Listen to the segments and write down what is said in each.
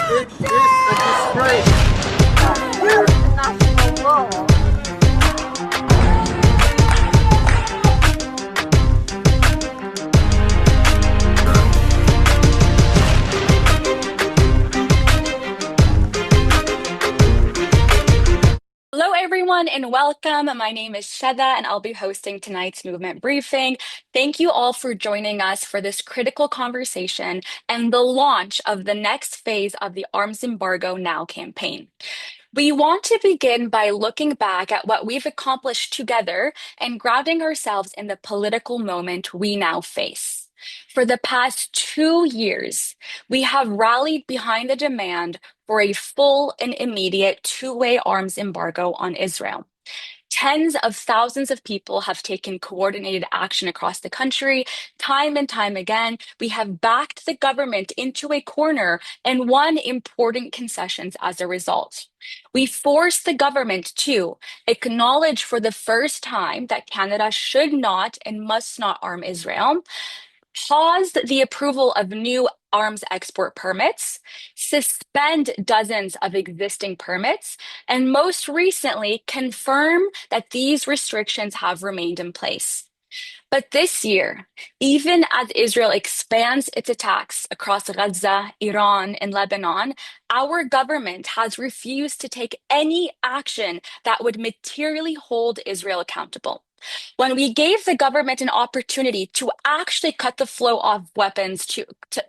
It is a disgrace. International law. Hello, everyone, and welcome. My name is Sheda, and I'll be hosting tonight's movement briefing. Thank you all for joining us for this critical conversation and the launch of the next phase of the Arms Embargo Now campaign. We want to begin by looking back at what we've accomplished together and grounding ourselves in the political moment we now face. For the past 2 years, we have rallied behind the demand for a full and immediate two-way arms embargo on Israel. Tens of thousands of people have taken coordinated action across the country. Time and time again, we have backed the government into a corner and won important concessions as a result. We forced the government to acknowledge for the first time that Canada should not and must not arm Israel, paused the approval of new arms export permits, suspend dozens of existing permits, and most recently confirm that these restrictions have remained in place. But this year, even as Israel expands its attacks across Gaza, Iran, and Lebanon, our government has refused to take any action that would materially hold Israel accountable. When we gave the government an opportunity to actually cut the flow of weapons to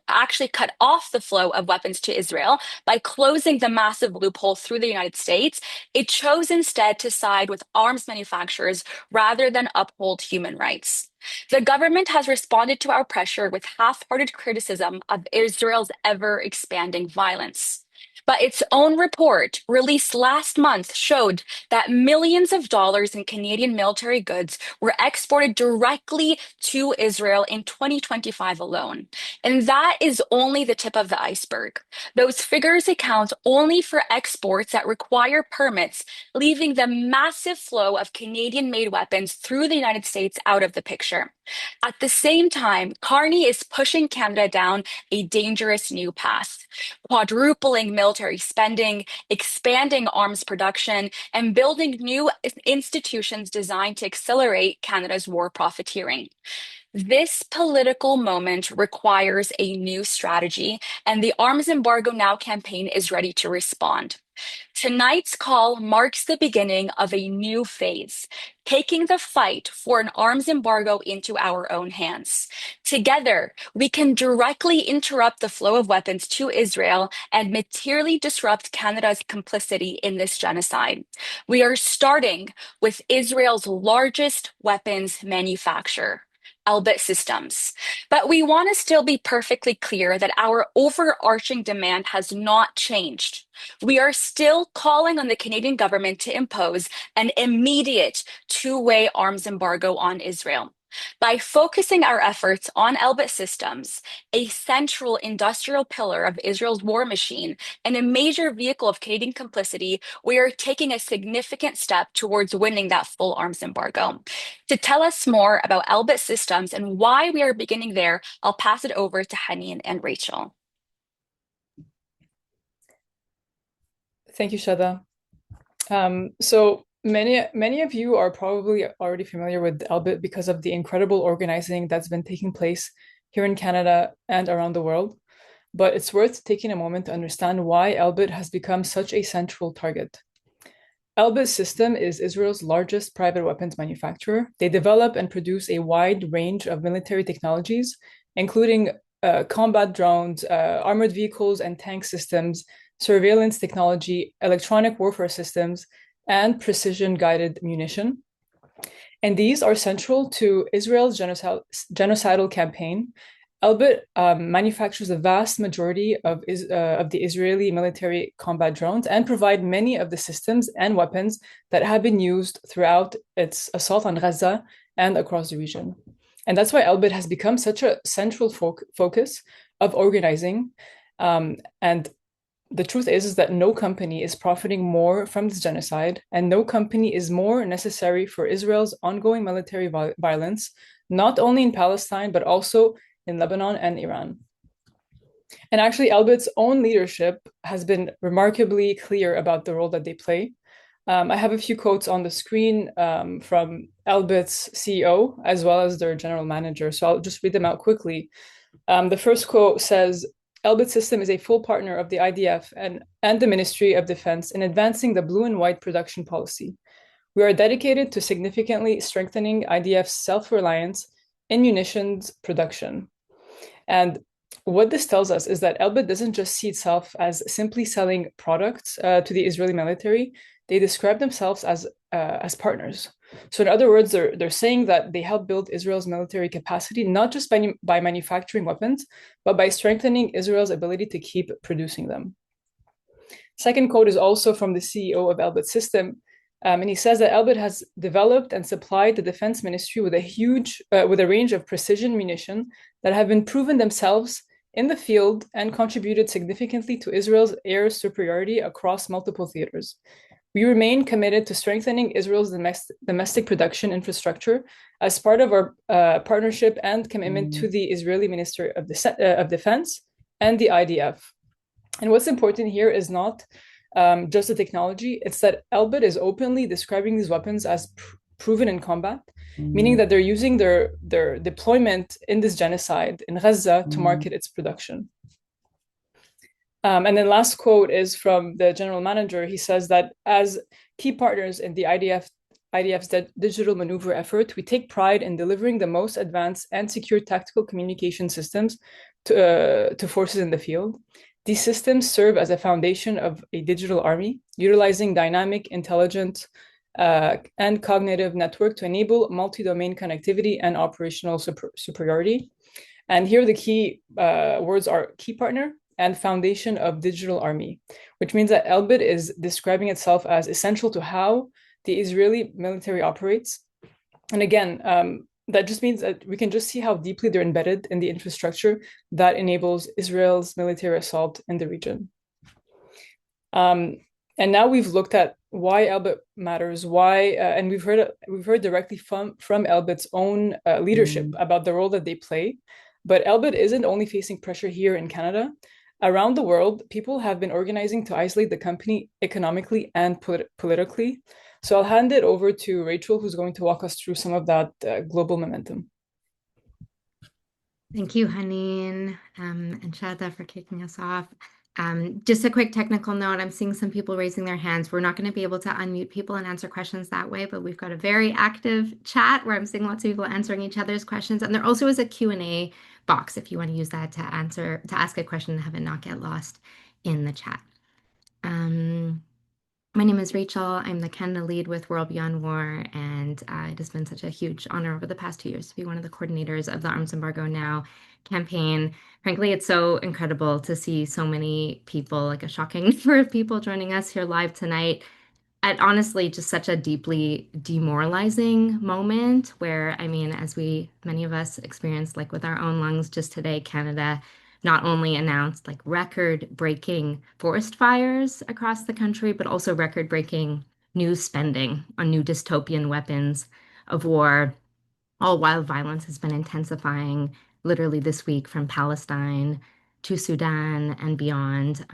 actually cut off the flow of weapons to Israel by closing the massive loophole through the United States, it chose instead to side with arms manufacturers rather than uphold human rights. The government has responded to our pressure with half-hearted criticism of Israel's ever-expanding violence. But its own report, released last month, showed that millions of dollars in Canadian military goods were exported directly to Israel in 2025 alone. And that is only the tip of the iceberg. Those figures account only for exports that require permits, leaving the massive flow of Canadian-made weapons through the United States out of the picture. At the same time, Carney is pushing Canada down a dangerous new path, quadrupling military spending, expanding arms production, and building new institutions designed to accelerate Canada's war profiteering. This political moment requires a new strategy, and the Arms Embargo Now campaign is ready to respond. Tonight's call marks the beginning of a new phase, taking the fight for an arms embargo into our own hands. Together, we can directly interrupt the flow of weapons to Israel and materially disrupt Canada's complicity in this genocide. We are starting with Israel's largest weapons manufacturer, Elbit Systems. But we want to still be perfectly clear that our overarching demand has not changed. We are still calling on the Canadian government to impose an immediate two-way arms embargo on Israel. By focusing our efforts on Elbit Systems, a central industrial pillar of Israel's war machine and a major vehicle of Canadian complicity, we are taking a significant step towards winning that full arms embargo. To tell us more about Elbit Systems and why we are beginning there, I'll pass it over to Hanin and Rachel. Thank you, Shada. So many of you are probably already familiar with Elbit because of the incredible organizing that's been taking place here in Canada and around the world. But it's worth taking a moment to understand why Elbit has become such a central target. Elbit System is Israel's largest private weapons manufacturer. They develop and produce a wide range of military technologies, including combat drones, armored vehicles and tank systems, surveillance technology, electronic warfare systems, and precision-guided munition. And these are central to Israel's genocidal campaign. Elbit manufactures the vast majority of the Israeli military combat drones and provide many of the systems and weapons that have been used throughout its assault on Gaza and across the region. And that's why Elbit has become such a central focus of organizing. And the truth is that no company is profiting more from this genocide, and no company is more necessary for Israel's ongoing military violence, not only in Palestine, but also in Lebanon and Iran. And actually, Elbit's own leadership has been remarkably clear about the role that they play. I have a few quotes on the screen from Elbit's CEO as well as their general manager. So I'll just read them out quickly. The first quote says, Elbit System is a full partner of the IDF and the Ministry of Defense in advancing the blue and white production policy. We are dedicated to significantly strengthening IDF's self-reliance in munitions production. And what this tells us is that Elbit doesn't just see itself as simply selling products to the Israeli military. They describe themselves as partners. So, in other words, they're saying that they help build Israel's military capacity not just by manufacturing weapons, but by strengthening Israel's ability to keep producing them. Second quote is also from the CEO of Elbit System, and he says that Elbit has developed and supplied the defense ministry with with a range of precision munition that have been proven themselves in the field and contributed significantly to Israel's air superiority across multiple theaters. We remain committed to strengthening Israel's domestic production infrastructure as part of our partnership and commitment to the Israeli Ministry of Defense and the IDF. And what's important here is not just the technology, it's that Elbit is openly describing these weapons as proven in combat, meaning that they're using their deployment in this genocide in Gaza to market its production. And then last quote is from the general manager. He says that as key partners in the IDF's digital maneuver effort, we take pride in delivering the most advanced and secure tactical communication systems to forces in the field. These systems serve as a foundation of a digital army, utilizing dynamic, intelligent, and cognitive network to enable multi-domain connectivity and operational superiority. And here the key words are key partner and foundation of digital army, which means that Elbit is describing itself as essential to how the Israeli military operates. And again, that just means that we can just see how deeply they're embedded in the infrastructure that enables Israel's military assault in the region. And now we've looked at why Elbit matters, and we've heard directly from Elbit's own leadership about the role that they play. But Elbit isn't only facing pressure here in Canada. Around the world, people have been organizing to isolate the company economically and politically. So I'll hand it over to Rachel, who's going to walk us through some of that global momentum. Thank you, Haneen, and Shada for kicking us off. Just a quick technical note, I'm seeing some people raising their hands. We're not going to be able to unmute people and answer questions that way, but we've got a very active chat where I'm seeing lots of people answering each other's questions. And there also is a Q&A box if you want to use that to ask a question and have it not get lost in the chat. My name is Rachel. I'm the Canada lead with World Beyond War, and it has been such a huge honor over the past 2 years to be one of the coordinators of the Arms Embargo Now campaign. Frankly, it's so incredible to see so many people, like a shocking number of people joining us here live tonight at honestly just such a deeply demoralizing moment where, I mean, as many of us experienced, like with our own lungs just today, Canada not only announced like record-breaking forest fires across the country, but also record-breaking new spending on new dystopian weapons of war, all while violence has been intensifying literally this week from Palestine to Sudan and beyond.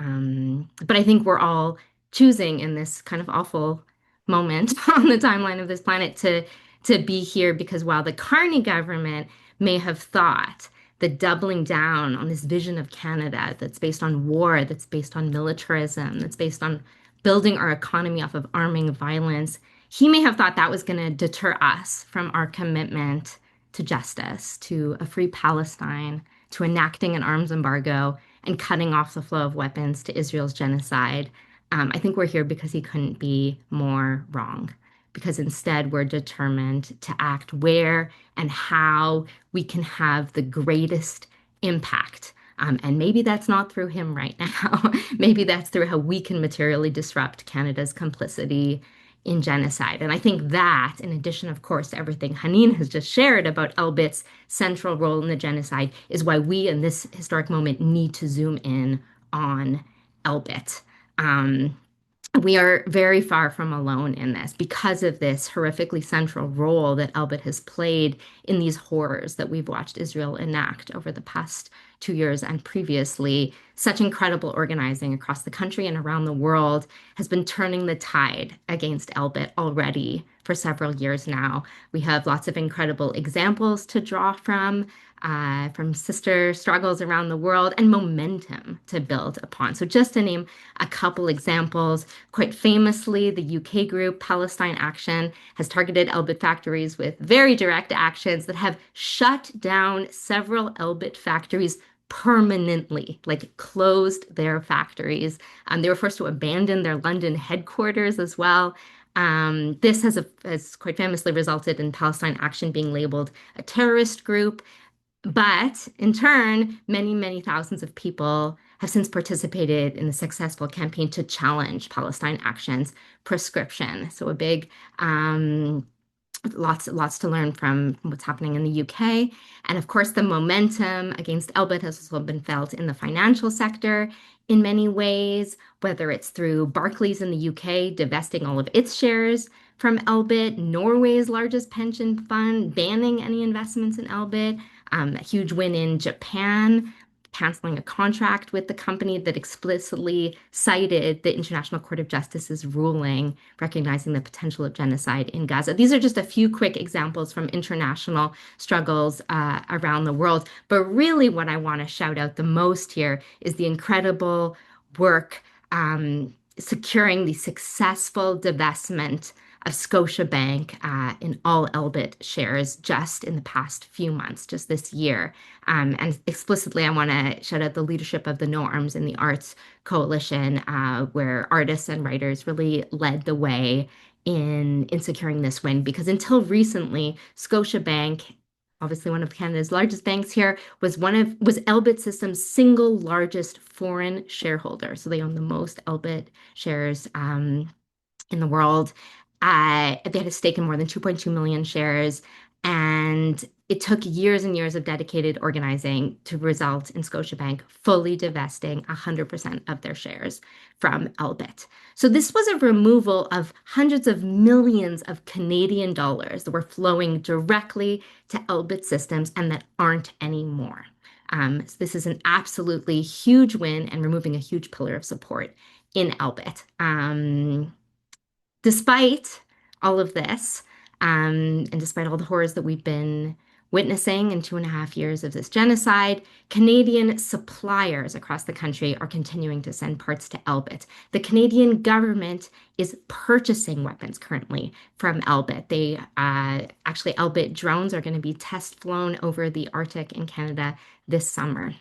But I think we're all choosing in this kind of awful moment on the timeline of this planet to be here because while the Carney government may have thought that doubling down on this vision of Canada that's based on war, that's based on militarism, that's based on building our economy off of arming violence, he may have thought that was going to deter us from our commitment to justice, to a free Palestine, to enacting an arms embargo and cutting off the flow of weapons to Israel's genocide. I think we're here because he couldn't be more wrong, because instead we're determined to act where and how we can have the greatest impact. And maybe that's not through him right now. Maybe that's through how we can materially disrupt Canada's complicity in genocide. And I think that, in addition, of course, to everything Haneen has just shared about Elbit's central role in the genocide, is why we in this historic moment need to zoom in on Elbit. we are very far from alone in this because of this horrifically central role that Elbit has played in these horrors that we've watched Israel enact over the past 2 years and previously. Such incredible organizing across the country and around the world has been turning the tide against Elbit already for several years now. We have lots of incredible examples to draw from sister struggles around the world and momentum to build upon. So, just to name a couple examples, quite famously, the UK group Palestine Action has targeted Elbit factories with very direct actions that have shut down several Elbit factories permanently, like closed their factories. They were forced to abandon their London headquarters as well. This has quite famously resulted in Palestine Action being labeled a terrorist group. But in turn, many, many thousands of people have since participated in the successful campaign to challenge Palestine Action's prescription. So a big lots to learn from what's happening in the UK. And of course, the momentum against Elbit has also been felt in the financial sector in many ways, whether it's through Barclays in the UK divesting all of its shares from Elbit, Norway's largest pension fund banning any investments in Elbit, a huge win in Japan, canceling a contract with the company that explicitly cited the International Court of Justice's ruling recognizing the potential of genocide in Gaza. These are just a few quick examples from international struggles around the world. But really, what I want to shout out the most here is the incredible work securing the successful divestment of Scotiabank in all Elbit shares just in the past few months, just this year. And explicitly, I want to shout out the leadership of the No Arms in the Arts Coalition, where artists and writers really led the way in securing this win. Because until recently, Scotiabank, obviously one of Canada's largest banks here, was Elbit Systems' single largest foreign shareholder. So they own the most Elbit shares in the world. They had a stake in more than 2.2 million shares, and it took years and years of dedicated organizing to result in Scotiabank fully divesting 100% of their shares from Elbit. So this was a removal of hundreds of millions of Canadian dollars that were flowing directly to Elbit Systems and that aren't anymore. So this is an absolutely huge win and removing a huge pillar of support in Elbit. Despite all of this, and despite all the horrors that we've been witnessing in 2.5 years of this genocide, Canadian suppliers across the country are continuing to send parts to Elbit. The Canadian government is purchasing weapons currently from Elbit. Actually, Elbit drones are going to be test flown over the Arctic in Canada this summer.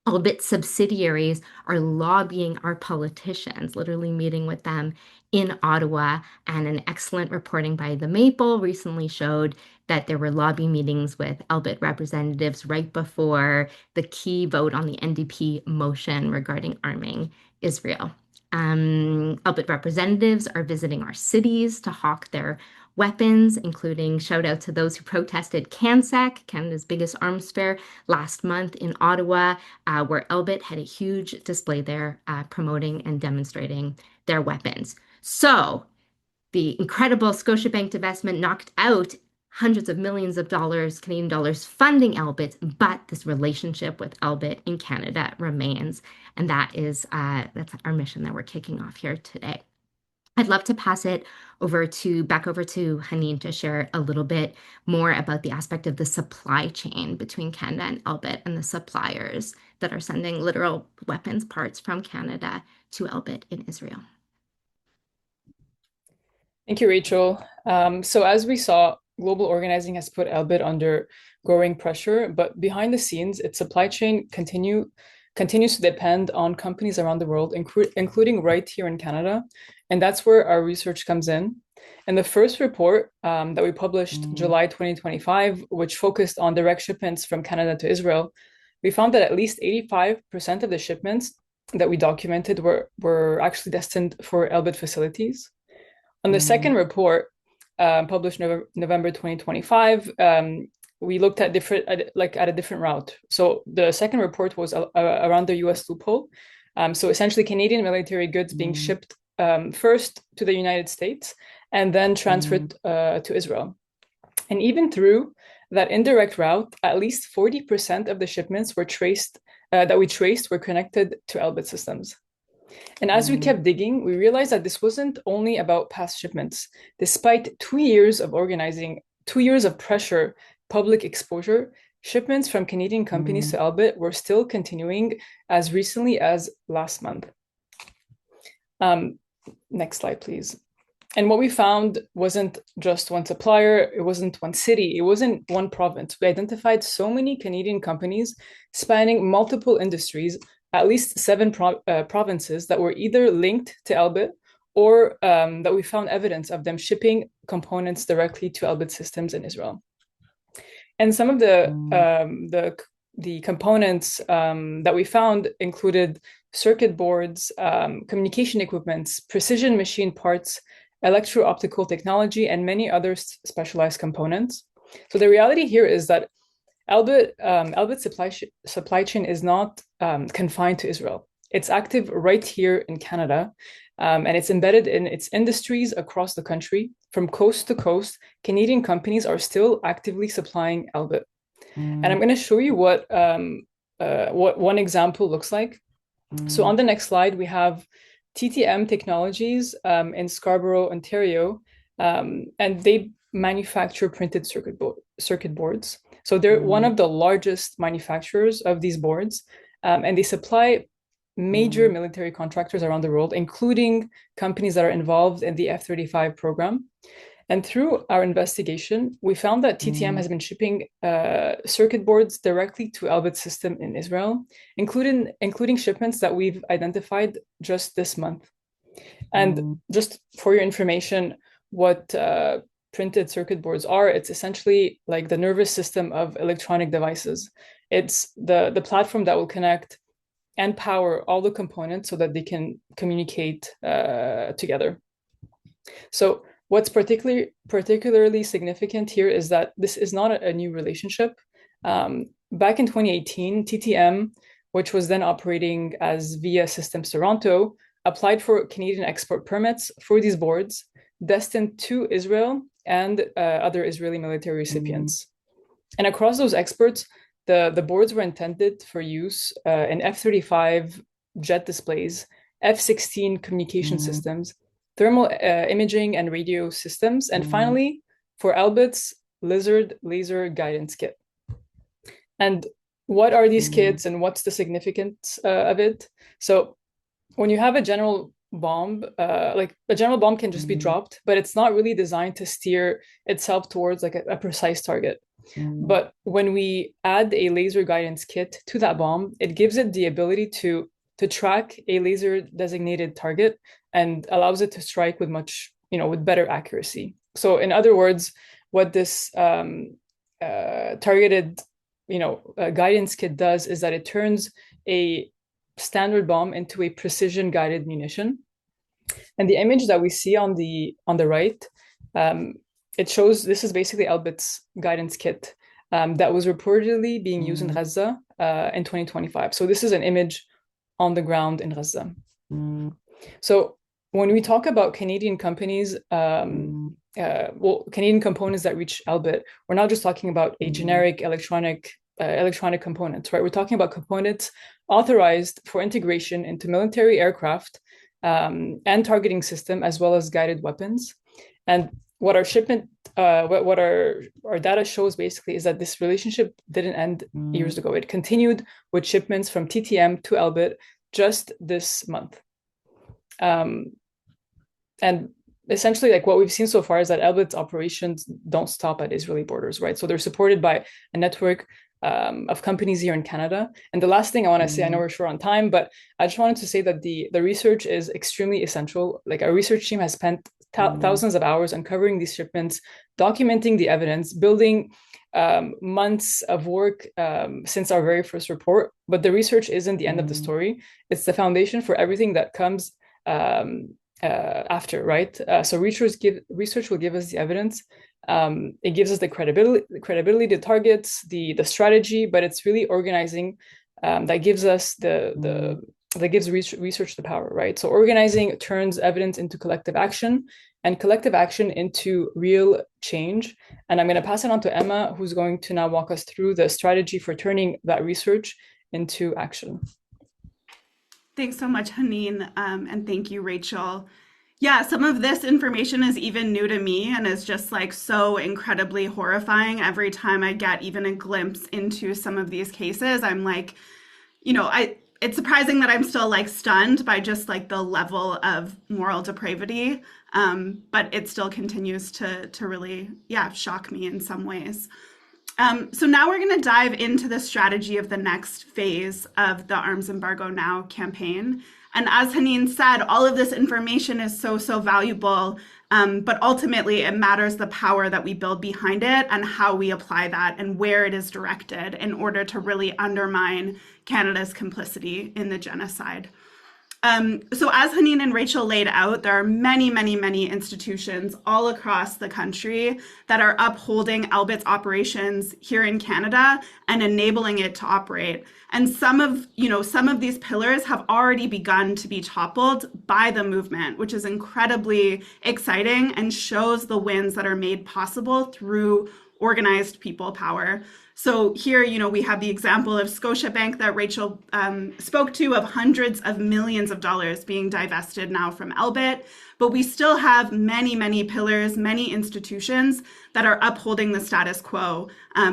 Elbit subsidiaries are lobbying our politicians, literally meeting with them in Ottawa. And an excellent reporting by The Maple recently showed that there were lobby meetings with Elbit representatives right before the key vote on the NDP motion regarding arming Israel. Elbit representatives are visiting our cities to hawk their weapons, including shout out to those who protested CanSec, Canada's biggest arms fair, last month in Ottawa, where Elbit had a huge display there promoting and demonstrating their weapons. So the incredible Scotiabank divestment knocked out hundreds of millions of dollars, Canadian dollars, funding Elbit, but this relationship with Elbit in Canada remains. And that's our mission that we're kicking off here today. I'd love to pass it back over to Haneen to share a little bit more about the aspect of the supply chain between Canada and Elbit and the suppliers that are sending literal weapons parts from Canada to Elbit in Israel. Thank you, Rachel. So as we saw, global organizing has put Elbit under growing pressure, but behind the scenes, its supply chain continues to depend on companies around the world, including right here in Canada. And that's where our research comes in. And the first report that we published July 2025, which focused on direct shipments from Canada to Israel, we found that at least 85% of the shipments that we documented were actually destined for Elbit facilities. On the second report, published November 2025, we looked at a different route. So the second report was around the US loophole. So essentially Canadian military goods being shipped first to the United States and then transferred to Israel. And even through that indirect route, at least 40% of the shipments were traced that we traced were connected to Elbit Systems. And as we kept digging, we realized that this wasn't only about past shipments. Despite 2 years of organizing, 2 years of pressure, public exposure, shipments from Canadian companies to Elbit were still continuing as recently as last month. Next slide, please. And what we found wasn't just one supplier, it wasn't one city, it wasn't one province. We identified so many Canadian companies spanning multiple industries, at least 7 provinces that were either linked to Elbit or that we found evidence of them shipping components directly to Elbit Systems in Israel. And some of the components that we found included circuit boards, communication equipments, precision machine parts, electro-optical technology, and many other specialized components. So the reality here is that Elbit supply chain is not confined to Israel. It's active right here in Canada, and it's embedded in its industries across the country. From coast to coast, Canadian companies are still actively supplying Elbit. And I'm going to show you what one example looks like. So on the next slide, we have TTM Technologies in Scarborough, Ontario, and they manufacture printed circuit boards. So they're one of the largest manufacturers of these boards, and they supply major military contractors around the world, including companies that are involved in the F-35 program. And through our investigation, we found that TTM has been shipping circuit boards directly to Elbit System in Israel, including shipments that we've identified just this month. And just for your information, what printed circuit boards are, it's essentially like the nervous system of electronic devices. It's the platform that will connect and power all the components so that they can communicate together. So what's particularly significant here is that this is not a new relationship. Back in 2018, TTM, which was then operating as Via Systems Toronto, applied for Canadian export permits for these boards destined to Israel and other Israeli military recipients. And across those exports, the boards were intended for use in F-35 jet displays, F-16 communication systems, thermal imaging and radio systems, and finally, for Elbit's Lizard laser guidance kit. And what are these kits and what's the significance of it? So when you have a general bomb, like a general bomb can just be dropped, but it's not really designed to steer itself towards like a precise target. But when we add a laser guidance kit to that bomb, it gives it the ability to track a laser designated target and allows it to strike with with better accuracy. So in other words, what this targeted, guidance kit does is that it turns a standard bomb into a precision guided munition. And the image that we see on the right, it shows this is basically Elbit's guidance kit that was reportedly being used in Gaza in 2025. So this is an image on the ground in Gaza. So when we talk about Canadian companies, Canadian components that reach Elbit, we're not just talking about a generic electronic components, right? We're talking about components authorized for integration into military aircraft and targeting system, as well as guided weapons. And what our data shows basically is that this relationship didn't end years ago. It continued with shipments from TTM to Elbit just this month. And essentially, like what we've seen so far is that Elbit's operations don't stop at Israeli borders, right? So they're supported by a network of companies here in Canada. And the last thing I want to say, I know we're short on time, but I just wanted to say that the research is extremely essential. Like our research team has spent thousands of hours uncovering these shipments, documenting the evidence, building months of work since our very first report. But the research isn't the end of the story. It's the foundation for everything that comes after, right? So research will give us the evidence. It gives us the credibility, the targets, the strategy, but it's really organizing that gives us the that gives research the power, right? So organizing turns evidence into collective action, and collective action into real change. And I'm going to pass it on to Emma, who's going to now walk us through the strategy for turning that research into action. Thanks so much, Haneen, and thank you, Rachel. Yeah, some of this information is even new to me and is just like so incredibly horrifying every time I get even a glimpse into some of these cases. I'm like, it's surprising that I'm still like stunned by just like the level of moral depravity, but it still continues to really, shock me in some ways. So now we're going to dive into the strategy of the next phase of the Arms Embargo Now campaign. And as Haneen said, all of this information is so valuable, but ultimately it matters the power that we build behind it and how we apply that and where it is directed in order to really undermine Canada's complicity in the genocide. So as Haneen and Rachel laid out, there are many institutions all across the country that are upholding Elbit's operations here in Canada and enabling it to operate. And some of these pillars have already begun to be toppled by the movement, which is incredibly exciting and shows the wins that are made possible through organized people power. So here, we have the example of Scotiabank that Rachel spoke to, of hundreds of millions of dollars being divested now from Elbit. But we still have many pillars, many institutions that are upholding the status quo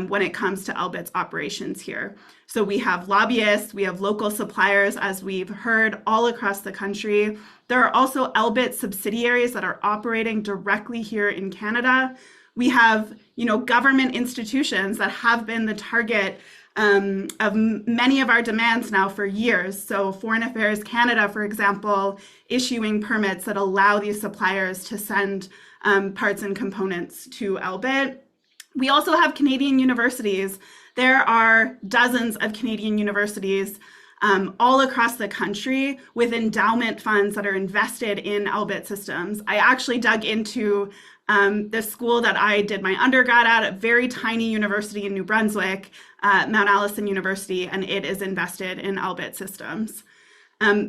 when it comes to Elbit's operations here. So we have lobbyists, we have local suppliers, as we've heard, all across the country. There are also Elbit subsidiaries that are operating directly here in Canada. We have, government institutions that have been the target of many of our demands now for years. So Foreign Affairs Canada, for example, issuing permits that allow these suppliers to send parts and components to Elbit. We also have Canadian universities. There are dozens of Canadian universities all across the country with endowment funds that are invested in Elbit Systems. I actually dug into the school that I did my undergrad at, a very tiny university in New Brunswick, Mount Allison University, and it is invested in Elbit Systems.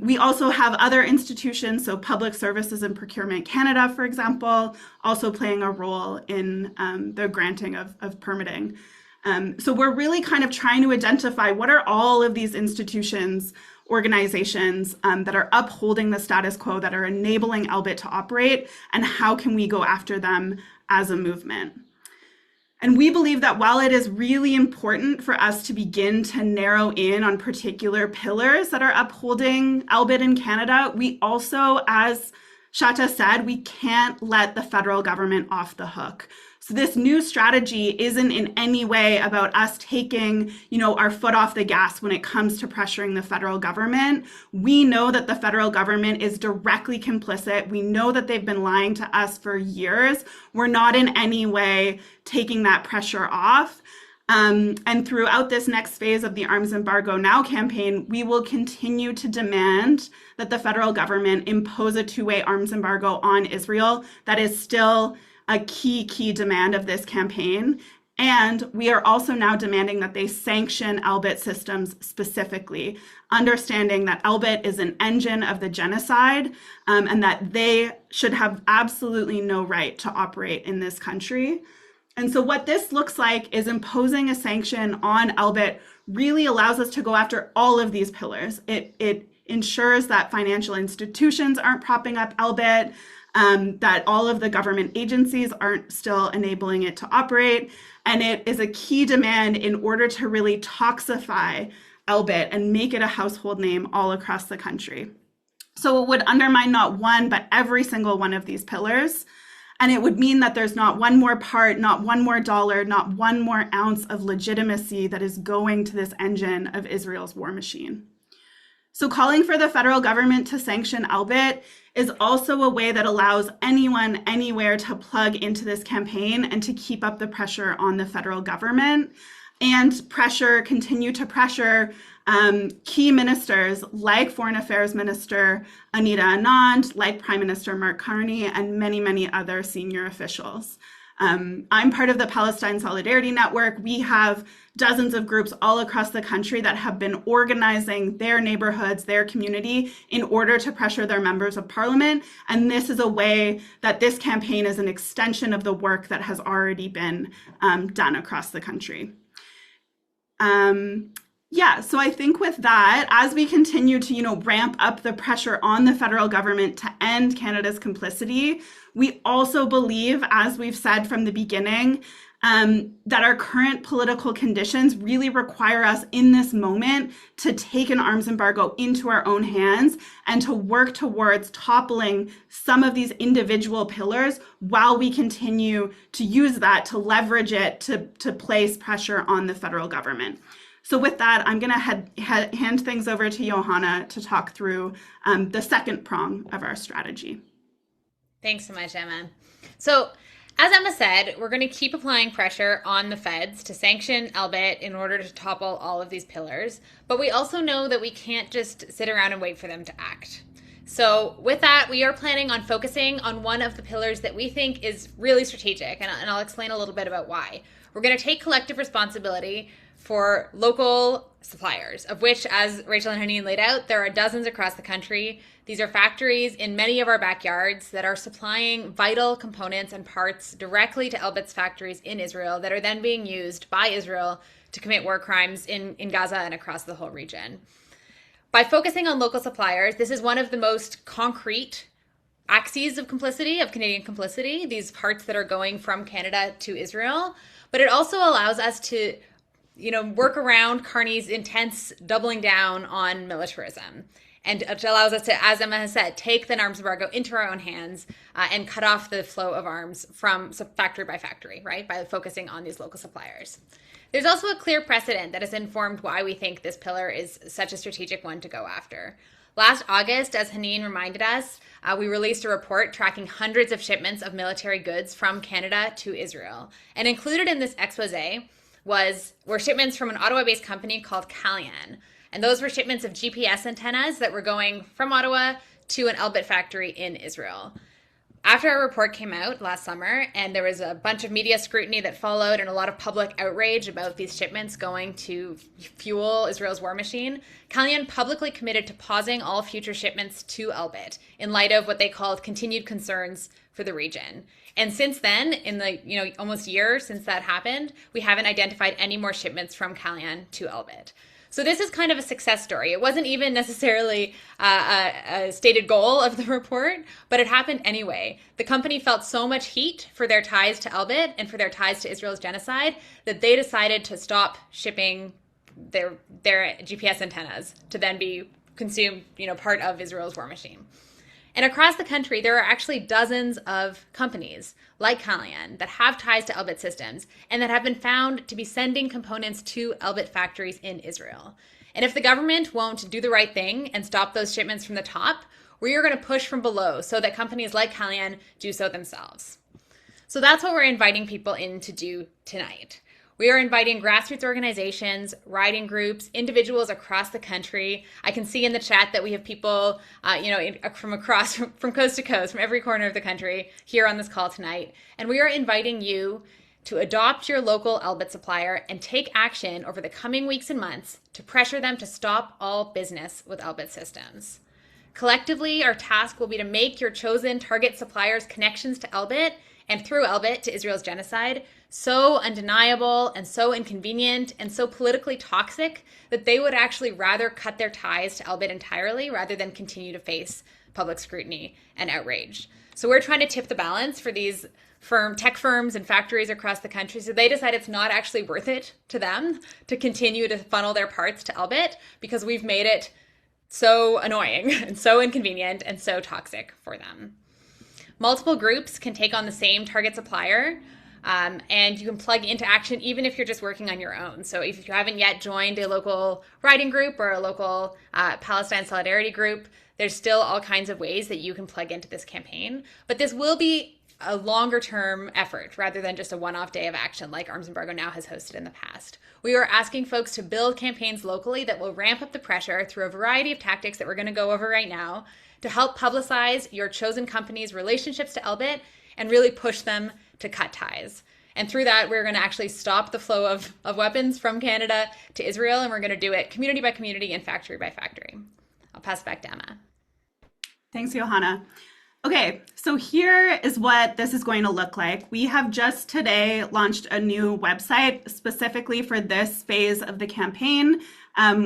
We also have other institutions, so Public Services and Procurement Canada, for example, also playing a role in the granting of permitting. So we're really kind of trying to identify what are all of these institutions, organizations that are upholding the status quo, that are enabling Elbit to operate, and how can we go after them as a movement. And we believe that while it is really important for us to begin to narrow in on particular pillars that are upholding Elbit in Canada, we also, as Shata said, we can't let the federal government off the hook. So this new strategy isn't in any way about us taking, our foot off the gas when it comes to pressuring the federal government. We know that the federal government is directly complicit. We know that they've been lying to us for years. We're not in any way taking that pressure off. And throughout this next phase of the Arms Embargo Now campaign, we will continue to demand that the federal government impose a two-way arms embargo on Israel. That is still a key demand of this campaign. And we are also now demanding that they sanction Elbit Systems specifically, understanding that Elbit is an engine of the genocide and that they should have absolutely no right to operate in this country. And so what this looks like is imposing a sanction on Elbit really allows us to go after all of these pillars. It ensures that financial institutions aren't propping up Elbit, that all of the government agencies aren't still enabling it to operate. And it is a key demand in order to really toxify Elbit and make it a household name all across the country. So it would undermine not one, but every single one of these pillars. And it would mean that there's not one more part, not one more dollar, not one more ounce of legitimacy that is going to this engine of Israel's war machine. So calling for the federal government to sanction Elbit is also a way that allows anyone, anywhere to plug into this campaign and to keep up the pressure on the federal government and continue to pressure key ministers like Foreign Affairs Minister Anita Anand, like Prime Minister Mark Carney, and many other senior officials. I'm part of the Palestine Solidarity Network. We have dozens of groups all across the country that have been organizing their neighborhoods, their community, in order to pressure their members of parliament. And this is a way that this campaign is an extension of the work that has already been done across the country. Yeah, so I think with that, as we continue to, ramp up the pressure on the federal government to end Canada's complicity, we also believe, as we've said from the beginning, that our current political conditions really require us in this moment to take an arms embargo into our own hands and to work towards toppling some of these individual pillars while we continue to use that to leverage it to place pressure on the federal government. So with that, I'm going to hand things over to Johanna to talk through the second prong of our strategy. Thanks so much, Emma. So as Emma said, we're going to keep applying pressure on the feds to sanction Elbit in order to topple all of these pillars. But we also know that we can't just sit around and wait for them to act. So with that, we are planning on focusing on one of the pillars that we think is really strategic, and I'll explain a little bit about why. We're going to take collective responsibility for local suppliers, of which, as Rachel and Haneen laid out, there are dozens across the country. These are factories in many of our backyards that are supplying vital components and parts directly to Elbit's factories in Israel that are then being used by Israel to commit war crimes in Gaza and across the whole region. By focusing on local suppliers, this is one of the most concrete axes of complicity, of Canadian complicity, these parts that are going from Canada to Israel. But it also allows us to work around Carney's intense doubling down on militarism. And it allows us to, as Emma has said, take the arms embargo into our own hands and cut off the flow of arms from factory by factory, right, by focusing on these local suppliers. There's also a clear precedent that has informed why we think this pillar is such a strategic one to go after. Last August, as Haneen reminded us, we released a report tracking hundreds of shipments of military goods from Canada to Israel. And included in this expose were shipments from an Ottawa-based company called Calian. And those were shipments of GPS antennas that were going from Ottawa to an Elbit factory in Israel. After our report came out last summer, and there was a bunch of media scrutiny that followed and a lot of public outrage about these shipments going to fuel Israel's war machine, Calian publicly committed to pausing all future shipments to Elbit in light of what they called continued concerns for the region. And since then, in the almost year since that happened, we haven't identified any more shipments from Calian to Elbit. So this is kind of a success story. It wasn't even necessarily a stated goal of the report, but it happened anyway. The company felt so much heat for their ties to Elbit and for their ties to Israel's genocide that they decided to stop shipping their GPS antennas to then be consumed, part of Israel's war machine. And across the country, there are actually dozens of companies like Calian that have ties to Elbit Systems and that have been found to be sending components to Elbit factories in Israel. And if the government won't do the right thing and stop those shipments from the top, we are going to push from below so that companies like Calian do so themselves. So that's what we're inviting people in to do tonight. We are inviting grassroots organizations, riding groups, individuals across the country. I can see in the chat that we have people, from coast to coast, from every corner of the country here on this call tonight. And we are inviting you to adopt your local Elbit supplier and take action over the coming weeks and months to pressure them to stop all business with Elbit Systems. Collectively, our task will be to make your chosen target suppliers' connections to Elbit and through Elbit to Israel's genocide so undeniable and so inconvenient and so politically toxic that they would actually rather cut their ties to Elbit entirely rather than continue to face public scrutiny and outrage. So we're trying to tip the balance for these tech firms and factories across the country so they decide it's not actually worth it to them to continue to funnel their parts to Elbit because we've made it so annoying and so inconvenient and so toxic for them. Multiple groups can take on the same target supplier, and you can plug into action even if you're just working on your own. So if you haven't yet joined a local riding group or a local Palestine Solidarity group, there's still all kinds of ways that you can plug into this campaign. But this will be a longer term effort rather than just a one-off day of action like Arms Embargo Now has hosted in the past. We are asking folks to build campaigns locally that will ramp up the pressure through a variety of tactics that we're going to go over right now to help publicize your chosen company's relationships to Elbit and really push them to cut ties. And through that, we're going to actually stop the flow of weapons from Canada to Israel, and we're going to do it community by community and factory by factory. I'll pass back to Emma. Thanks, Johanna. Okay, so here is what this is going to look like. We have just today launched a new website specifically for this phase of the campaign.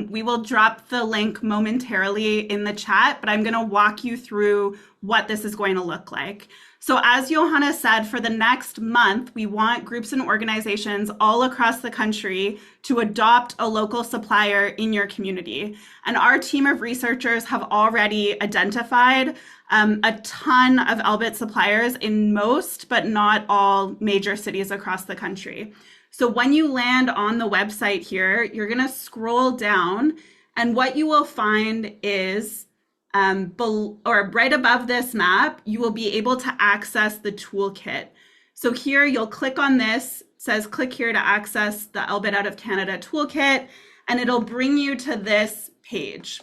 We will drop the link momentarily in the chat, but I'm going to walk you through what this is going to look like. So as Johanna said, for the next month, we want groups and organizations all across the country to adopt a local supplier in your community. And our team of researchers have already identified a ton of Elbit suppliers in most, but not all major cities across the country. So when you land on the website here, you're going to scroll down, and what you will find is right above this map, you will be able to access the toolkit. So here you'll click on this, it says click here to access the Elbit Out of Canada toolkit, and it'll bring you to this page.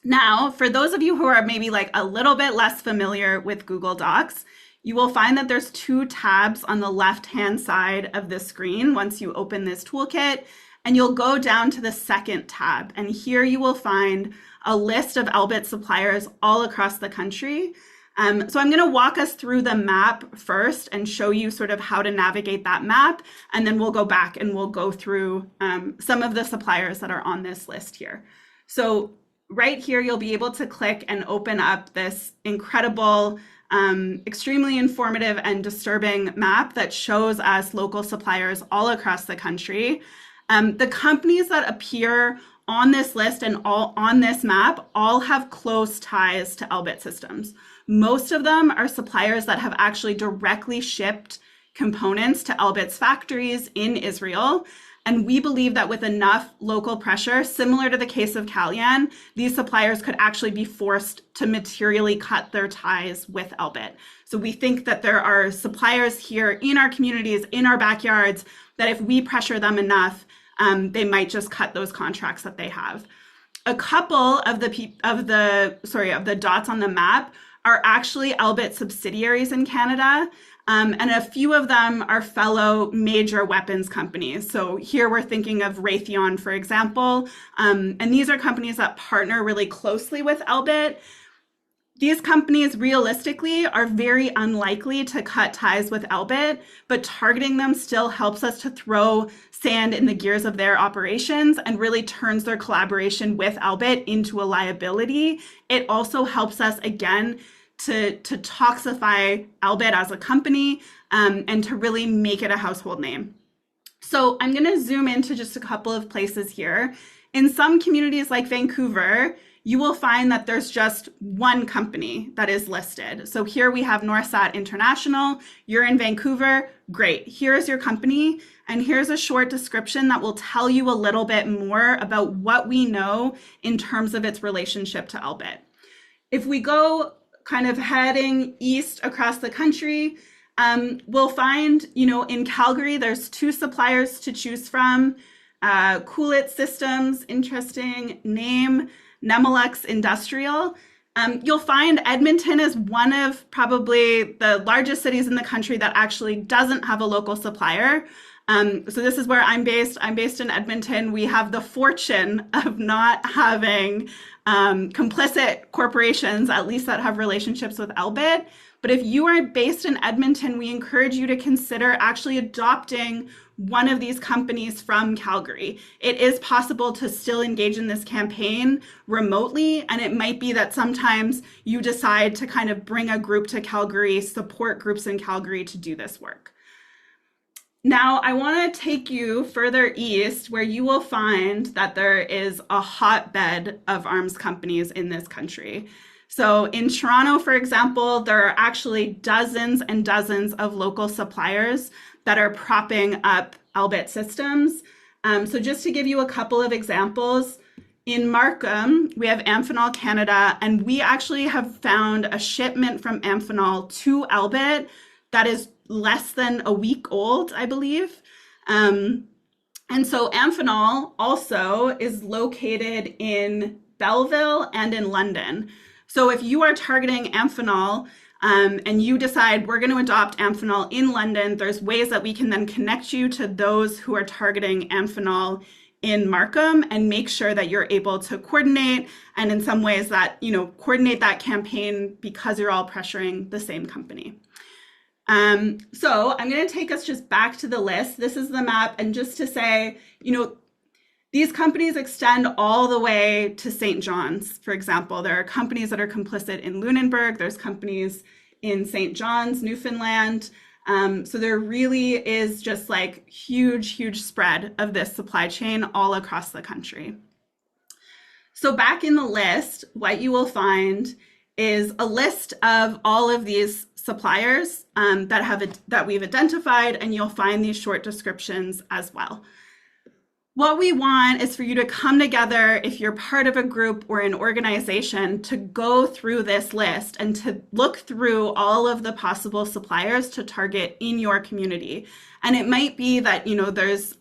Now, for those of you who are maybe like a little bit less familiar with Google Docs, you will find that there's two tabs on the left-hand side of the screen once you open this toolkit, and you'll go down to the second tab. And here you will find a list of Elbit suppliers all across the country. So I'm going to walk us through the map first and show you sort of how to navigate that map, and then we'll go back and we'll go through some of the suppliers that are on this list here. So right here, you'll be able to click and open up this incredible, extremely informative and disturbing map that shows us local suppliers all across the country. The companies that appear on this list and all on this map all have close ties to Elbit Systems. Most of them are suppliers that have actually directly shipped components to Elbit's factories in Israel. And we believe that with enough local pressure, similar to the case of Kalyan, these suppliers could actually be forced to materially cut their ties with Elbit. So we think that there are suppliers here in our communities, in our backyards, that if we pressure them enough, they might just cut those contracts that they have. A couple of the dots on the map are actually Elbit subsidiaries in Canada. And a few of them are fellow major weapons companies. So here we're thinking of Raytheon, for example. And these are companies that partner really closely with Elbit. These companies realistically are very unlikely to cut ties with Elbit, but targeting them still helps us to throw sand in the gears of their operations and really turns their collaboration with Elbit into a liability. It also helps us, again, to toxify Elbit as a company and to really make it a household name. So I'm going to zoom into just a couple of places here. In some communities like Vancouver, you will find that there's just one company that is listed. So here we have Norsat International. You're in Vancouver, great. Here's your company, and here's a short description that will tell you a little bit more about what we know in terms of its relationship to Elbit. If we go kind of heading east across the country, we'll find, in Calgary, there's two suppliers to choose from. Elbit Systems, interesting name, Nemelux Industrial. You'll find Edmonton is one of probably the largest cities in the country that actually doesn't have a local supplier. So this is where I'm based. I'm based in Edmonton. We have the fortune of not having complicit corporations, at least that have relationships with Elbit. But if you are based in Edmonton, we encourage you to consider actually adopting one of these companies from Calgary. It is possible to still engage in this campaign remotely, and it might be that sometimes you decide to kind of bring a group to Calgary, support groups in Calgary to do this work. Now, I want to take you further east where you will find that there is a hotbed of arms companies in this country. So in Toronto, for example, there are actually dozens and dozens of local suppliers that are propping up Elbit Systems. So just to give you a couple of examples, in Markham, we have Amphenol Canada, and we actually have found a shipment from Amphenol to Elbit that is less than a week old, I believe. And so Amphenol also is located in Belleville and in London. So if you are targeting Amphenol, and you decide we're going to adopt Amphenol in London, there's ways that we can then connect you to those who are targeting Amphenol in Markham and make sure that you're able to coordinate, and in some ways that, coordinate that campaign because you're all pressuring the same company. So I'm going to take us just back to the list. This is the map. And just to say, these companies extend all the way to St. John's, for example. There are companies that are complicit in Lunenburg. There's companies in St. John's, Newfoundland. So there really is just like huge spread of this supply chain all across the country. So back in the list, what you will find is a list of all of these suppliers that we've identified, and you'll find these short descriptions as well. What we want is for you to come together, if you're part of a group or an organization, to go through this list and to look through all of the possible suppliers to target in your community. And it might be that, there's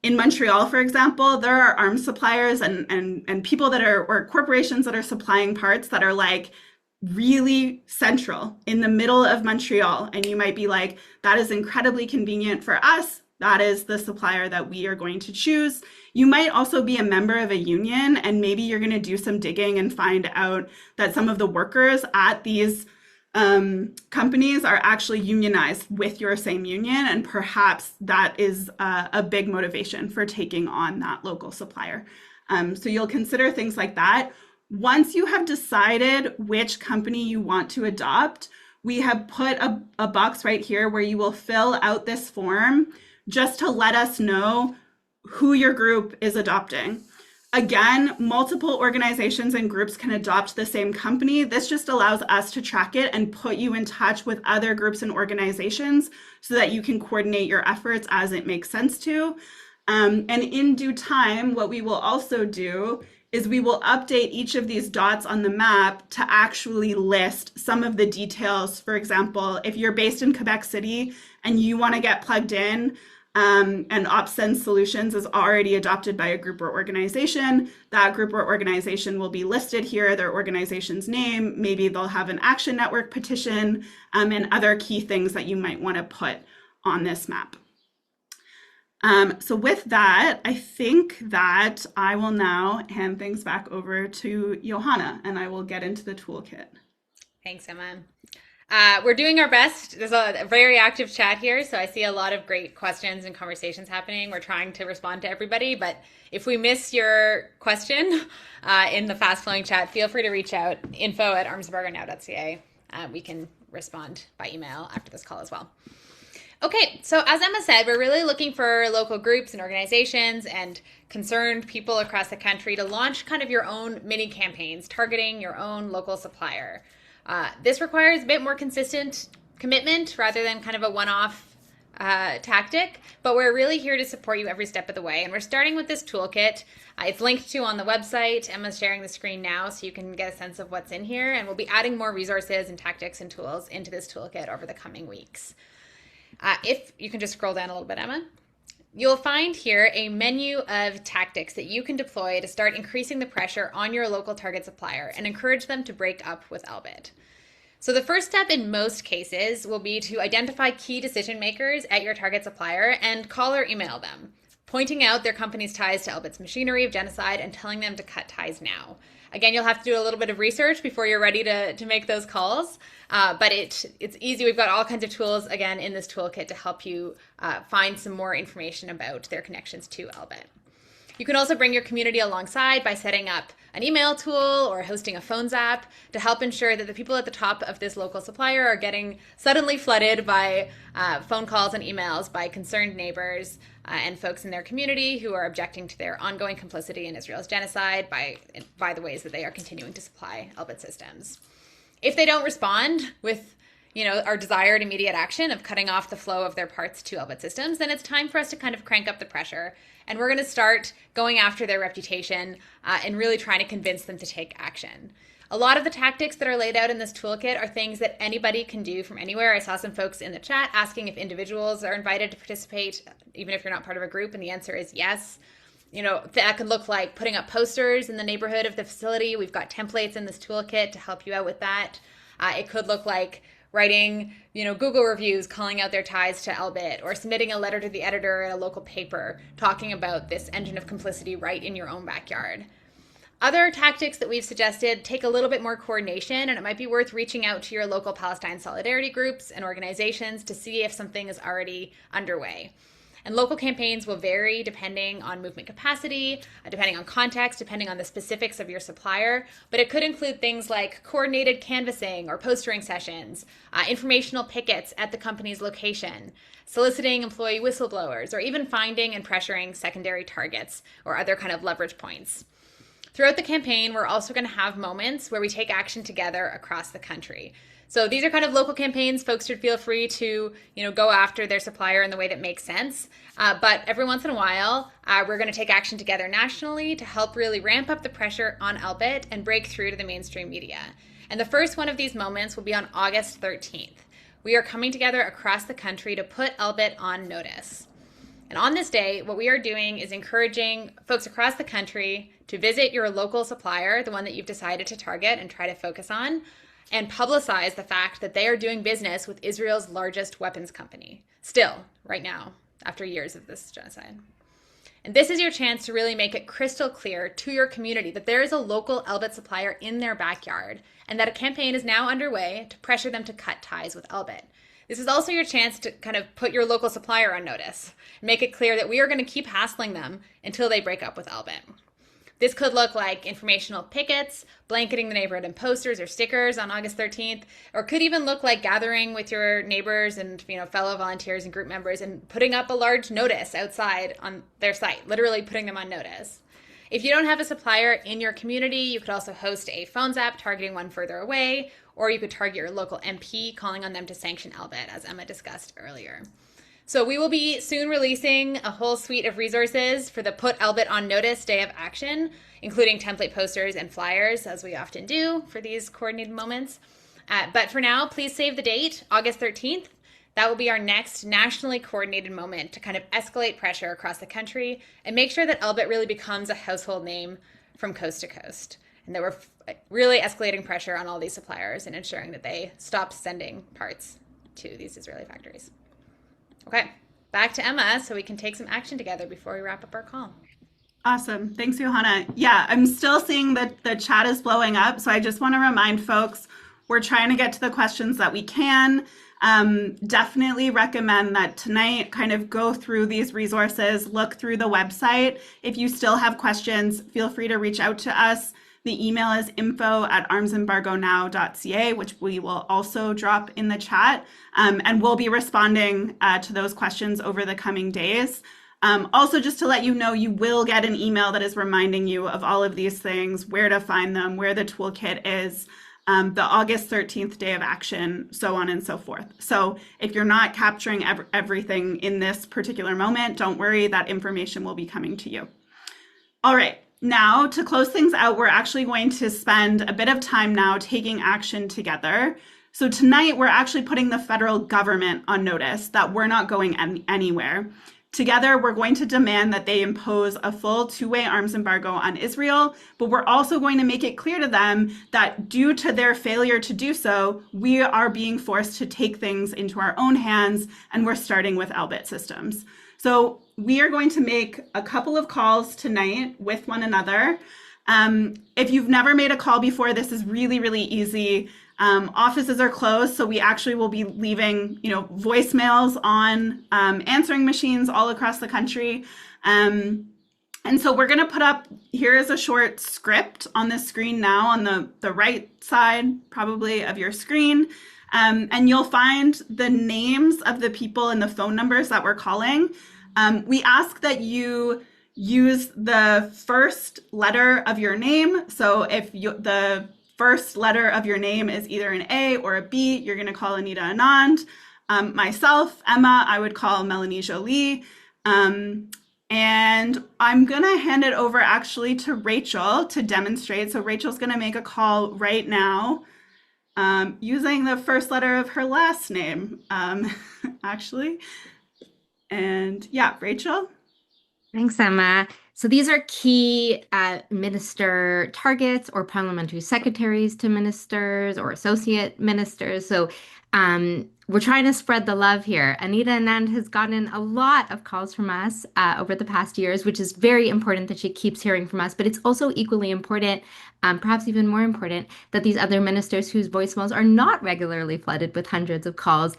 in Montreal, for example, there are arms suppliers and people that are, or corporations that are supplying parts that are like really central in the middle of Montreal. And you might be like, that is incredibly convenient for us. That is the supplier that we are going to choose. You might also be a member of a union, and maybe you're going to do some digging and find out that some of the workers at these companies are actually unionized with your same union, and perhaps that is a big motivation for taking on that local supplier. So you'll consider things like that. Once you have decided which company you want to adopt, we have put a box right here where you will fill out this form just to let us know who your group is adopting. Again, multiple organizations and groups can adopt the same company. This just allows us to track it and put you in touch with other groups and organizations so that you can coordinate your efforts as it makes sense to. And in due time, what we will also do is we will update each of these dots on the map to actually list some of the details. For example, if you're based in Quebec City and you want to get plugged in, and OpSend Solutions is already adopted by a group or organization, that group or organization will be listed here, their organization's name, maybe they'll have an Action Network petition, and other key things that you might want to put on this map. So with that, I think that I will now hand things back over to Johanna, and I will get into the toolkit. Thanks, Emma. We're doing our best. There's a very active chat here, so I see a lot of great questions and conversations happening. We're trying to respond to everybody, but if we miss your question in the fast-flowing chat, feel free to reach out, info@armsembargonow.ca. We can respond by email after this call as well. Okay, so as Emma said, we're really looking for local groups and organizations and concerned people across the country to launch kind of your own mini campaigns targeting your own local supplier. This requires a bit more consistent commitment rather than kind of a one-off tactic, but we're really here to support you every step of the way. And we're starting with this toolkit. It's linked to on the website. Emma's sharing the screen now so you can get a sense of what's in here. And we'll be adding more resources and tactics and tools into this toolkit over the coming weeks. If you can just scroll down a little bit, Emma. You'll find here a menu of tactics that you can deploy to start increasing the pressure on your local target supplier and encourage them to break up with Elbit. So the first step in most cases will be to identify key decision makers at your target supplier and call or email them, pointing out their company's ties to Elbit's machinery of genocide and telling them to cut ties now. Again, you'll have to do a little bit of research before you're ready to make those calls, but it's easy. We've got all kinds of tools, again, in this toolkit to help you find some more information about their connections to Elbit. You can also bring your community alongside by setting up an email tool or hosting a phones app to help ensure that the people at the top of this local supplier are getting suddenly flooded by phone calls and emails by concerned neighbors and folks in their community who are objecting to their ongoing complicity in Israel's genocide by the ways that they are continuing to supply Elbit Systems. If they don't respond with our desired immediate action of cutting off the flow of their parts to Elbit Systems, then it's time for us to kind of crank up the pressure. And we're going to start going after their reputation and really trying to convince them to take action. A lot of the tactics that are laid out in this toolkit are things that anybody can do from anywhere. I saw some folks in the chat asking if individuals are invited to participate, even if you're not part of a group, and the answer is yes. That could look like putting up posters in the neighborhood of the facility. We've got templates in this toolkit to help you out with that. It could look like writing, Google reviews calling out their ties to Elbit, or submitting a letter to the editor at a local paper talking about this engine of complicity right in your own backyard. Other tactics that we've suggested take a little bit more coordination, and it might be worth reaching out to your local Palestine solidarity groups and organizations to see if something is already underway. And local campaigns will vary depending on movement capacity, depending on context, depending on the specifics of your supplier, but it could include things like coordinated canvassing or postering sessions, informational pickets at the company's location, soliciting employee whistleblowers, or even finding and pressuring secondary targets or other kind of leverage points. Throughout the campaign, we're also going to have moments where we take action together across the country. So these are kind of local campaigns. Folks should feel free to, go after their supplier in the way that makes sense. But every once in a while, we're going to take action together nationally to help really ramp up the pressure on Elbit and break through to the mainstream media. And the first one of these moments will be on August 13th. We are coming together across the country to put Elbit on notice. And on this day, what we are doing is encouraging folks across the country to visit your local supplier, the one that you've decided to target and try to focus on, and publicize the fact that they are doing business with Israel's largest weapons company, still, right now, after years of this genocide. And this is your chance to really make it crystal clear to your community that there is a local Elbit supplier in their backyard, and that a campaign is now underway to pressure them to cut ties with Elbit. This is also your chance to kind of put your local supplier on notice, and make it clear that we are going to keep hassling them until they break up with Elbit. This could look like informational pickets, blanketing the neighborhood in posters or stickers on August 13th, or could even look like gathering with your neighbors and fellow volunteers and group members and putting up a large notice outside on their site, literally putting them on notice. If you don't have a supplier in your community, you could also host a phones app targeting one further away, or you could target your local MP, calling on them to sanction Elbit, as Emma discussed earlier. So we will be soon releasing a whole suite of resources for the Put Elbit on Notice Day of Action, including template posters and flyers, as we often do for these coordinated moments. But for now, please save the date, August 13th. That will be our next nationally coordinated moment to kind of escalate pressure across the country and make sure that Elbit really becomes a household name from coast to coast. And that we're really escalating pressure on all these suppliers and ensuring that they stop sending parts to these Israeli factories. Okay, back to Emma so we can take some action together before we wrap up our call. Awesome. Thanks, Johanna. Yeah, I'm still seeing that the chat is blowing up. So I just want to remind folks, we're trying to get to the questions that we can. Definitely recommend that tonight kind of go through these resources, look through the website. If you still have questions, feel free to reach out to us. The email is info@armsembargonow.ca, which we will also drop in the chat. And we'll be responding to those questions over the coming days. Also, just to let you know, you will get an email that is reminding you of all of these things, where to find them, where the toolkit is, the August 13th Day of Action, so on and so forth. So if you're not capturing everything in this particular moment, don't worry, that information will be coming to you. All right. Now, to close things out, we're actually going to spend a bit of time now taking action together. So tonight, we're actually putting the federal government on notice that we're not going anywhere. Together, we're going to demand that they impose a full two-way arms embargo on Israel, but we're also going to make it clear to them that due to their failure to do so, we are being forced to take things into our own hands, and we're starting with Elbit Systems. So we are going to make a couple of calls tonight with one another. If you've never made a call before, this is really, really easy. Offices are closed, so we actually will be leaving, voicemails on answering machines all across the country. And so we're going to put up, here is a short script on the screen now on the right side, probably, of your screen. And you'll find the names of the people and the phone numbers that we're calling. We ask that you use the first letter of your name. So if the first letter of your name is either an A or a B, you're going to call Anita Anand. Myself, Emma, I would call Melanie Jolie. And I'm going to hand it over actually to Rachel to demonstrate. So Rachel's going to make a call right now using the first letter of her last name, actually. And yeah, Rachel. Thanks, Emma. So these are key minister targets or parliamentary secretaries to ministers or associate ministers. So we're trying to spread the love here. Anita Anand has gotten a lot of calls from us over the past years, which is very important that she keeps hearing from us. But it's also equally important, perhaps even more important, that these other ministers whose voicemails are not regularly flooded with hundreds of calls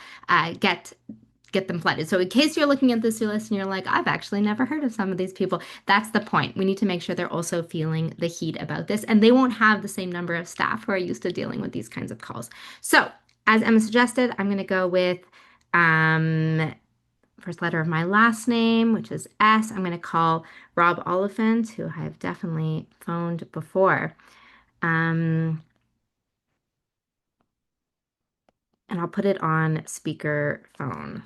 get them flooded. So in case you're looking at this list and you're like, I've actually never heard of some of these people, that's the point. We need to make sure they're also feeling the heat about this, and they won't have the same number of staff who are used to dealing with these kinds of calls. So as Emma suggested, I'm going to go with first letter of my last name, which is S. I'm going to call Rob Oliphant, who I have definitely phoned before. And I'll put it on speaker phone.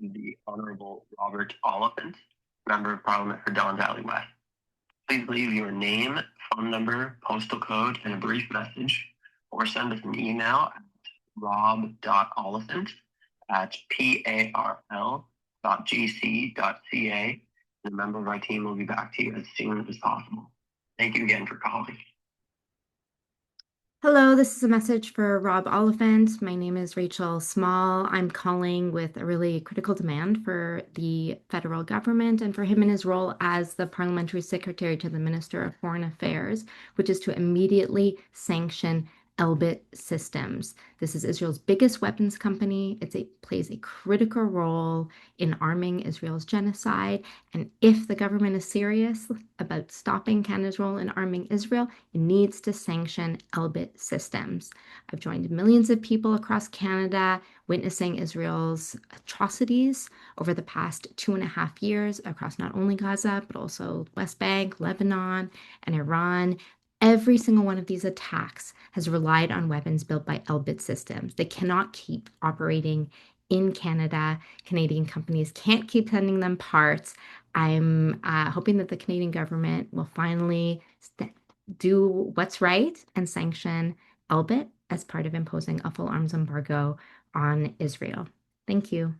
The Honorable Robert Oliphant, Member of Parliament for Don Valley West. Please leave your name, phone number, postal code, and a brief message, or send us an email at rob.oliphant@parl.gc.ca. And a member of our team will be back to you as soon as possible. Thank you again for calling. Hello, this is a message for Rob Oliphant. My name is Rachel Small. I'm calling with a really critical demand for the federal government and for him in his role as the parliamentary secretary to the Minister of Foreign Affairs, which is to immediately sanction Elbit Systems. This is Israel's biggest weapons company. It plays a critical role in arming Israel's genocide. And if the government is serious about stopping Canada's role in arming Israel, it needs to sanction Elbit Systems. I've joined millions of people across Canada witnessing Israel's atrocities over the past 2.5 years across not only Gaza, but also West Bank, Lebanon, and Iran. Every single one of these attacks has relied on weapons built by Elbit Systems. They cannot keep operating in Canada. Canadian companies can't keep sending them parts. I'm hoping that the Canadian government will finally do what's right and sanction Elbit as part of imposing a full arms embargo on Israel. Thank you.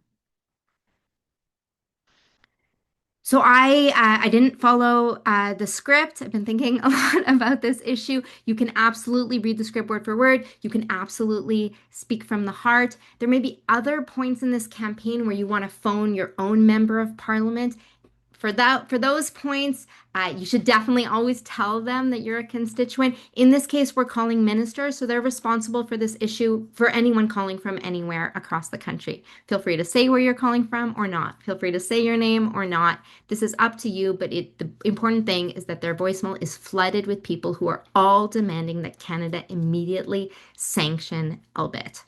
So I didn't follow the script. I've been thinking a lot about this issue. You can absolutely read the script word for word. You can absolutely speak from the heart. There may be other points in this campaign where you want to phone your own member of parliament. For those points, you should definitely always tell them that you're a constituent. In this case, we're calling ministers, so they're responsible for this issue for anyone calling from anywhere across the country. Feel free to say where you're calling from or not. Feel free to say your name or not. This is up to you, but the important thing is that their voicemail is flooded with people who are all demanding that Canada immediately sanction Elbit.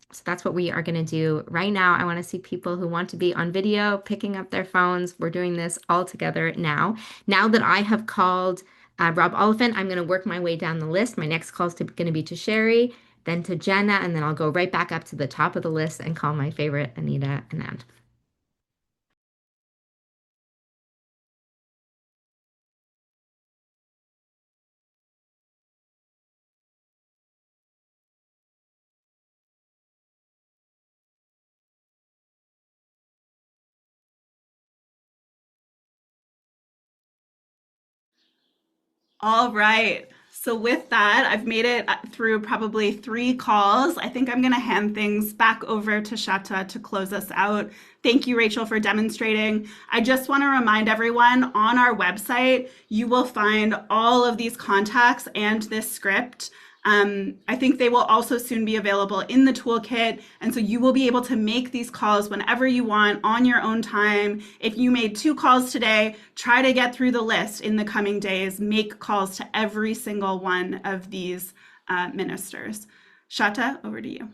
So that's what we are going to do right now. I want to see people who want to be on video picking up their phones. We're doing this all together now. Now that I have called Rob Oliphant, I'm going to work my way down the list. My next call is going to be to Sherry, then to Jenna, and then I'll go right back up to the top of the list and call my favorite, Anita Anand. All right. So with that, I've made it through probably 3 calls. I think I'm going to hand things back over to Shata to close us out. Thank you, Rachel, for demonstrating. I just want to remind everyone on our website, you will find all of these contacts and this script. I think they will also soon be available in the toolkit. And so you will be able to make these calls whenever you want on your own time. If you made 2 calls today, try to get through the list in the coming days. Make calls to every single one of these ministers. Shata, over to you.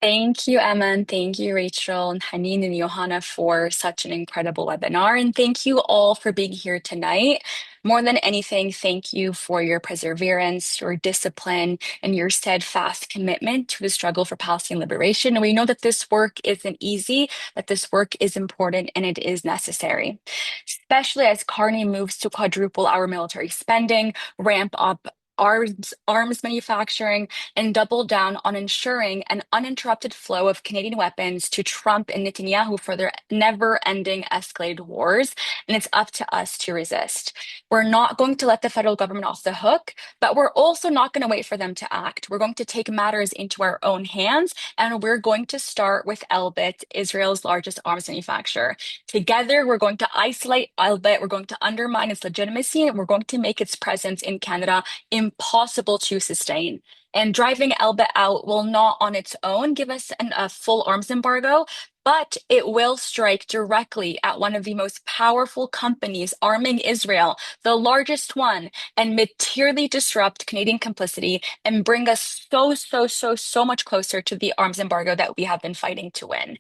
Thank you, Emma, and thank you, Rachel, and Haneen and Johanna for such an incredible webinar. And thank you all for being here tonight. More than anything, thank you for your perseverance, your discipline, and your steadfast commitment to the struggle for Palestinian liberation. And we know that this work isn't easy, that this work is important, and it is necessary, especially as Carney moves to quadruple our military spending, ramp up arms manufacturing, and double down on ensuring an uninterrupted flow of Canadian weapons to Trump and Netanyahu for their never-ending escalated wars. And it's up to us to resist. We're not going to let the federal government off the hook, but we're also not going to wait for them to act. We're going to take matters into our own hands, and we're going to start with Elbit, Israel's largest arms manufacturer. Together, we're going to isolate Elbit, we're going to undermine its legitimacy, and we're going to make its presence in Canada impossible to sustain. And driving Elbit out will not on its own give us a full arms embargo, but it will strike directly at one of the most powerful companies arming Israel, the largest one, and materially disrupt Canadian complicity and bring us so much closer to the arms embargo that we have been fighting to win.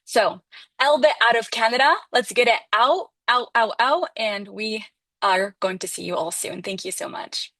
So, Elbit out of Canada, let's get it out, and we are going to see you all soon. Thank you so much.